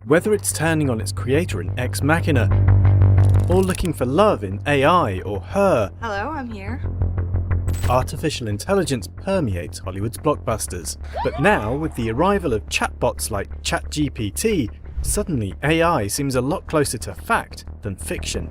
Whether it's turning on its creator in Ex Machina, or looking for love in AI or Her, Hello, I'm here. artificial intelligence permeates Hollywood's blockbusters. But now, with the arrival of chatbots like ChatGPT, suddenly AI seems a lot closer to fact than fiction.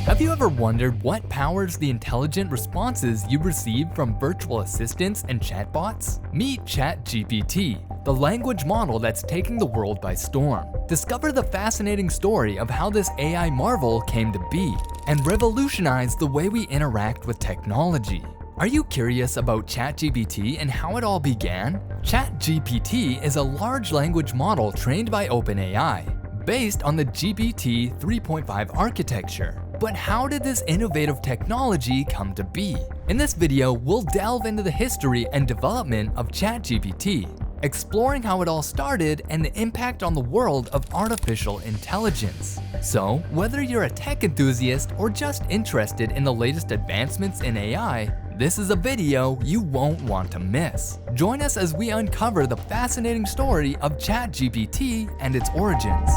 Have you ever wondered what powers the intelligent responses you receive from virtual assistants and chatbots? Meet ChatGPT, the language model that's taking the world by storm. Discover the fascinating story of how this AI marvel came to be and revolutionize the way we interact with technology. Are you curious about ChatGPT and how it all began? ChatGPT is a large language model trained by OpenAI, based on the GPT 3.5 architecture. But how did this innovative technology come to be? In this video, we'll delve into the history and development of ChatGPT, exploring how it all started and the impact on the world of artificial intelligence. So, whether you're a tech enthusiast or just interested in the latest advancements in AI, this is a video you won't want to miss. Join us as we uncover the fascinating story of ChatGPT and its origins.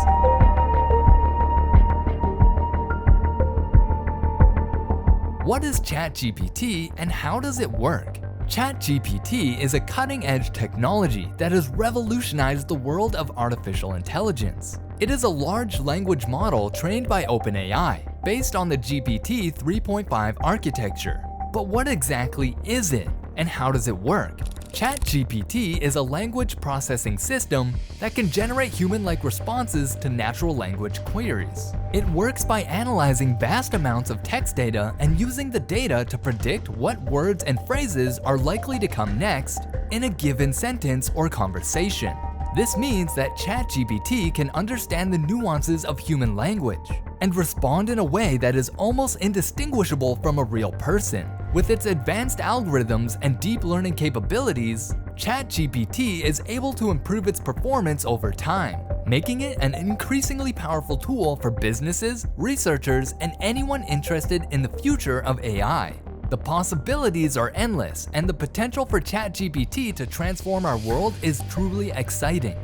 What is ChatGPT and how does it work? ChatGPT is a cutting-edge technology that has revolutionized the world of artificial intelligence. It is a large language model trained by OpenAI, based on the GPT 3.5 architecture. But what exactly is it, and how does it work? ChatGPT is a language processing system that can generate human-like responses to natural language queries. It works by analyzing vast amounts of text data and using the data to predict what words and phrases are likely to come next in a given sentence or conversation. This means that ChatGPT can understand the nuances of human language and respond in a way that is almost indistinguishable from a real person. With its advanced algorithms and deep learning capabilities, ChatGPT is able to improve its performance over time, making it an increasingly powerful tool for businesses, researchers, and anyone interested in the future of AI. The possibilities are endless, and the potential for ChatGPT to transform our world is truly exciting.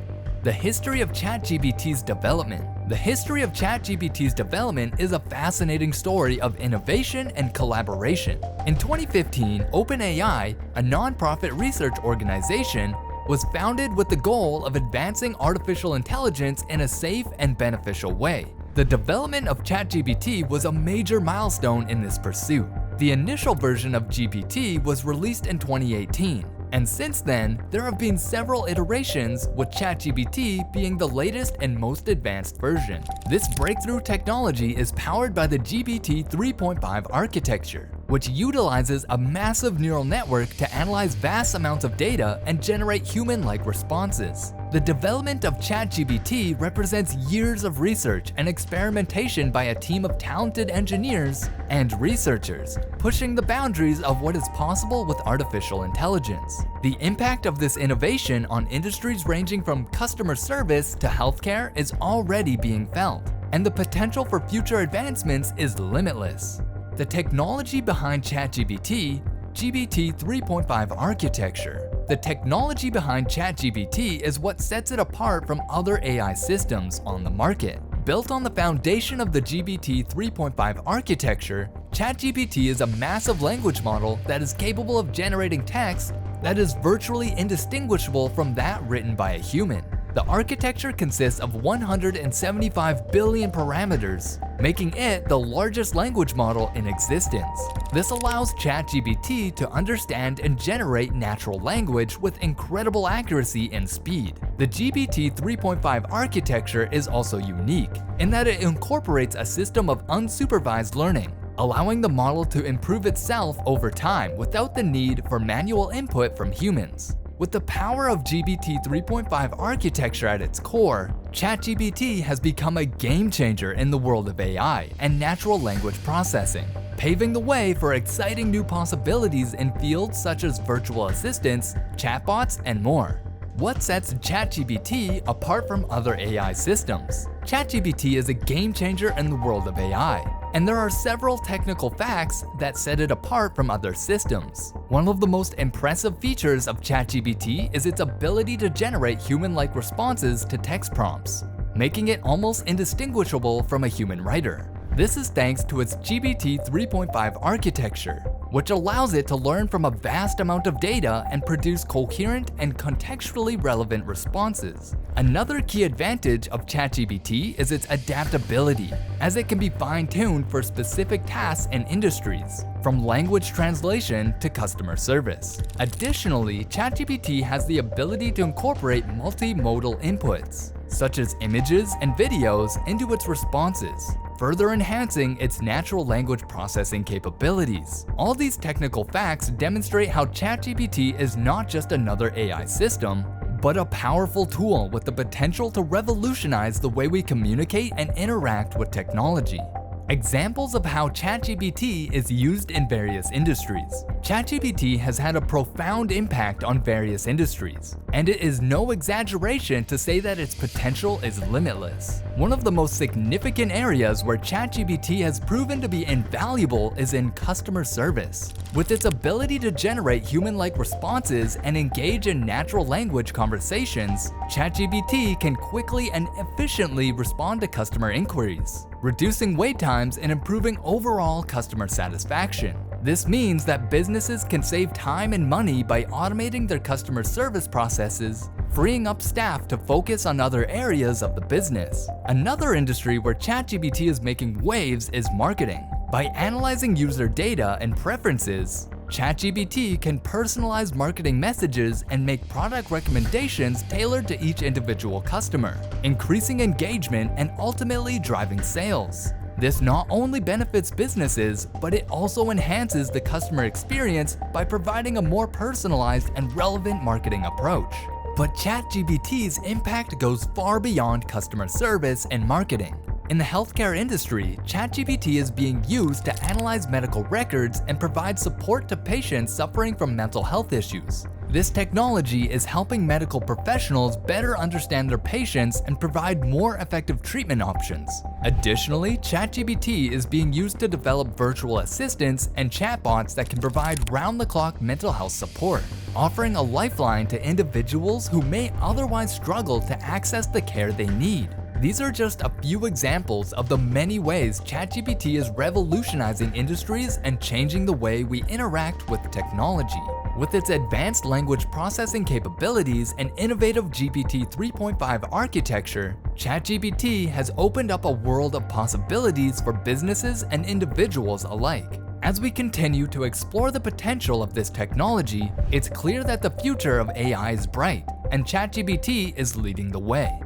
The history of ChatGPT's development. The history of ChatGPT's development is a fascinating story of innovation and collaboration. In 2015, OpenAI, a nonprofit research organization, was founded with the goal of advancing artificial intelligence in a safe and beneficial way. The development of ChatGPT was a major milestone in this pursuit. The initial version of GPT was released in 2018, and since then, there have been several iterations, with ChatGPT being the latest and most advanced version. This breakthrough technology is powered by the GPT 3.5 architecture, which utilizes a massive neural network to analyze vast amounts of data and generate human-like responses. The development of ChatGPT represents years of research and experimentation by a team of talented engineers and researchers, pushing the boundaries of what is possible with artificial intelligence. The impact of this innovation on industries ranging from customer service to healthcare is already being felt, and the potential for future advancements is limitless. The technology behind ChatGPT, GPT 3.5 architecture. The technology behind ChatGPT is what sets it apart from other AI systems on the market. Built on the foundation of the GPT 3.5 architecture, ChatGPT is a massive language model that is capable of generating text that is virtually indistinguishable from that written by a human. The architecture consists of 175 billion parameters, making it the largest language model in existence. This allows ChatGPT to understand and generate natural language with incredible accuracy and speed. The GPT 3.5 architecture is also unique in that it incorporates a system of unsupervised learning, allowing the model to improve itself over time without the need for manual input from humans. With the power of GPT 3.5 architecture at its core, ChatGPT has become a game changer in the world of AI and natural language processing, paving the way for exciting new possibilities in fields such as virtual assistants, chatbots, and more. What sets ChatGPT apart from other AI systems? ChatGPT is a game changer in the world of AI, And there are several technical facts that set it apart from other systems. One of the most impressive features of ChatGPT is its ability to generate human-like responses to text prompts, making it almost indistinguishable from a human writer. This is thanks to its GPT 3.5 architecture, which allows it to learn from a vast amount of data and produce coherent and contextually relevant responses. Another key advantage of ChatGPT is its adaptability, as it can be fine-tuned for specific tasks and industries, from language translation to customer service. Additionally, ChatGPT has the ability to incorporate multimodal inputs, such as images and videos, into its responses, further enhancing its natural language processing capabilities. All these technical facts demonstrate how ChatGPT is not just another AI system, but a powerful tool with the potential to revolutionize the way we communicate and interact with technology. Examples of how ChatGPT is used in various industries. ChatGPT has had a profound impact on various industries, and it is no exaggeration to say that its potential is limitless. One of the most significant areas where ChatGPT has proven to be invaluable is in customer service. With its ability to generate human-like responses and engage in natural language conversations, ChatGPT can quickly and efficiently respond to customer inquiries, reducing wait times and improving overall customer satisfaction. This means that businesses can save time and money by automating their customer service processes, freeing up staff to focus on other areas of the business. Another industry where ChatGPT is making waves is marketing. By analyzing user data and preferences, ChatGPT can personalize marketing messages and make product recommendations tailored to each individual customer, increasing engagement and ultimately driving sales. This not only benefits businesses, but it also enhances the customer experience by providing a more personalized and relevant marketing approach. But ChatGPT's impact goes far beyond customer service and marketing. In the healthcare industry, ChatGPT is being used to analyze medical records and provide support to patients suffering from mental health issues. This technology is helping medical professionals better understand their patients and provide more effective treatment options. Additionally, ChatGPT is being used to develop virtual assistants and chatbots that can provide round-the-clock mental health support, offering a lifeline to individuals who may otherwise struggle to access the care they need. These are just a few examples of the many ways ChatGPT is revolutionizing industries and changing the way we interact with technology. With its advanced language processing capabilities and innovative GPT 3.5 architecture, ChatGPT has opened up a world of possibilities for businesses and individuals alike. As we continue to explore the potential of this technology, it's clear that the future of AI is bright, and ChatGPT is leading the way.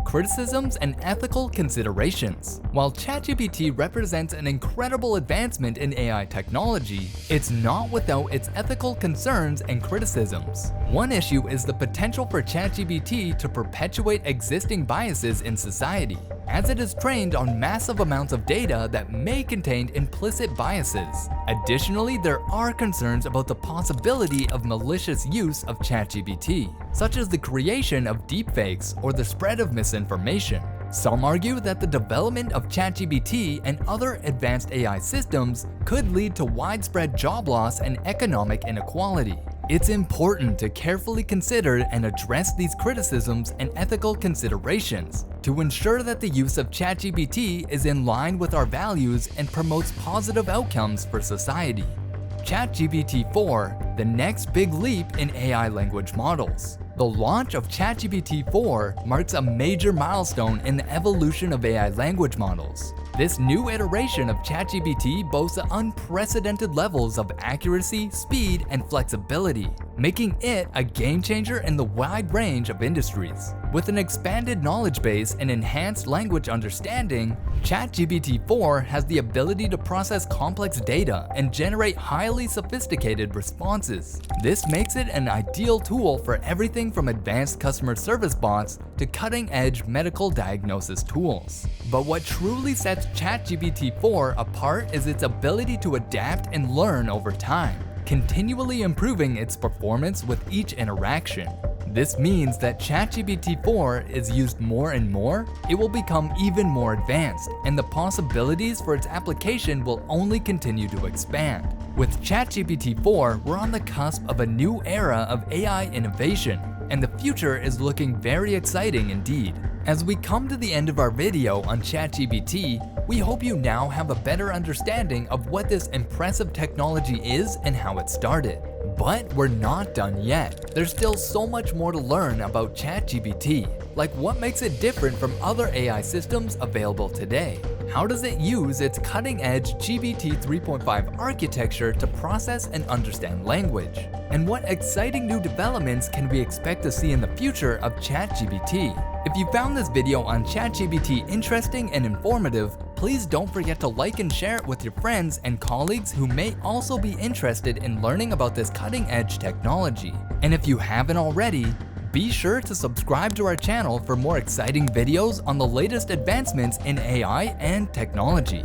Criticisms and ethical considerations. While ChatGPT represents an incredible advancement in AI technology, it's not without its ethical concerns and criticisms. One issue is the potential for ChatGPT to perpetuate existing biases in society, as it is trained on massive amounts of data that may contain implicit biases. Additionally, there are concerns about the possibility of malicious use of ChatGPT, such as the creation of deepfakes or the spread of misinformation. Some argue that the development of ChatGPT and other advanced AI systems could lead to widespread job loss and economic inequality. It's important to carefully consider and address these criticisms and ethical considerations to ensure that the use of ChatGPT is in line with our values and promotes positive outcomes for society. ChatGPT 4, the next big leap in AI language models. The launch of ChatGPT 4 marks a major milestone in the evolution of AI language models. This new iteration of ChatGPT boasts unprecedented levels of accuracy, speed, and flexibility, making it a game changer in the wide range of industries. With an expanded knowledge base and enhanced language understanding, ChatGPT 4 has the ability to process complex data and generate highly sophisticated responses. This makes it an ideal tool for everything from advanced customer service bots to cutting-edge medical diagnosis tools. But what truly sets ChatGPT 4 apart is its ability to adapt and learn over time, continually improving its performance with each interaction. This means that ChatGPT 4 is used more and more, it will become even more advanced, and the possibilities for its application will only continue to expand. With ChatGPT 4, we're on the cusp of a new era of AI innovation, and the future is looking very exciting indeed. As we come to the end of our video on ChatGPT, we hope you now have a better understanding of what this impressive technology is and how it started. But we're not done yet. There's still so much more to learn about ChatGPT, like what makes it different from other AI systems available today. How does it use its cutting-edge GPT 3.5 architecture to process and understand language? And what exciting new developments can we expect to see in the future of ChatGPT? If you found this video on ChatGPT interesting and informative, please don't forget to like and share it with your friends and colleagues who may also be interested in learning about this cutting-edge technology. And if you haven't already, be sure to subscribe to our channel for more exciting videos on the latest advancements in AI and technology.